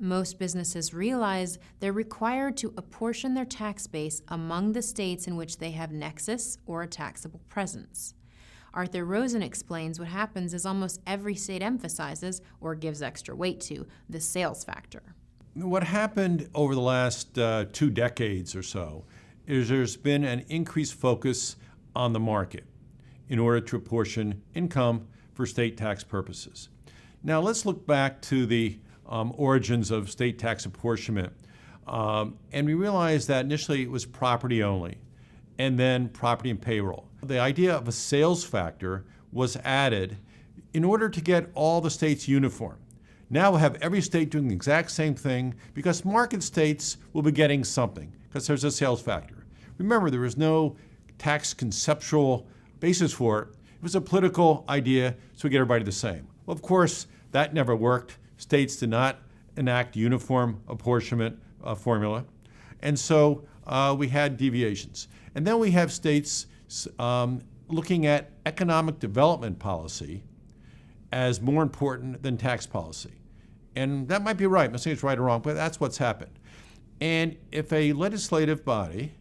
Most businesses realize they're required to apportion their tax base among the states in which they have nexus or a taxable presence. Arthur Rosen explains what happens is almost every state emphasizes, or gives extra weight to, the sales factor. What happened over the last 2 decades or so is there's been an increased focus on the market in order to apportion income for state tax purposes. Now let's look back to the origins of state tax apportionment. And we realized that initially it was property only, and then property and payroll. The idea of a sales factor was added in order to get all the states uniform. Now we'll have every state doing the exact same thing because market states will be getting something because there's a sales factor. Remember, there was no tax conceptual basis for it. It was a political idea, so we get everybody the same. Well, of course, that never worked. States did not enact uniform apportionment formula. And so we had deviations. And then we have states looking at economic development policy as more important than tax policy. And that might be right. I'm not saying it's right or wrong, but that's what's happened. And if a legislative body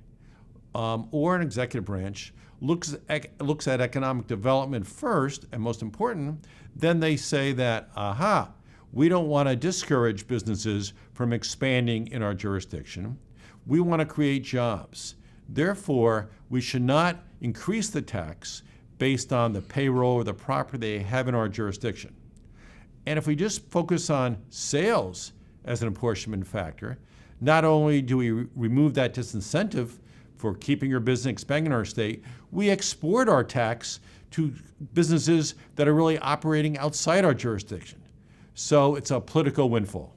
or an executive branch looks at economic development first, and most important, then they say that, aha, we don't want to discourage businesses from expanding in our jurisdiction. We want to create jobs. Therefore, we should not increase the tax based on the payroll or the property they have in our jurisdiction. And if we just focus on sales as an apportionment factor, not only do we remove that disincentive for keeping your business expanding in our state, we export our tax to businesses that are really operating outside our jurisdiction. So it's a political windfall.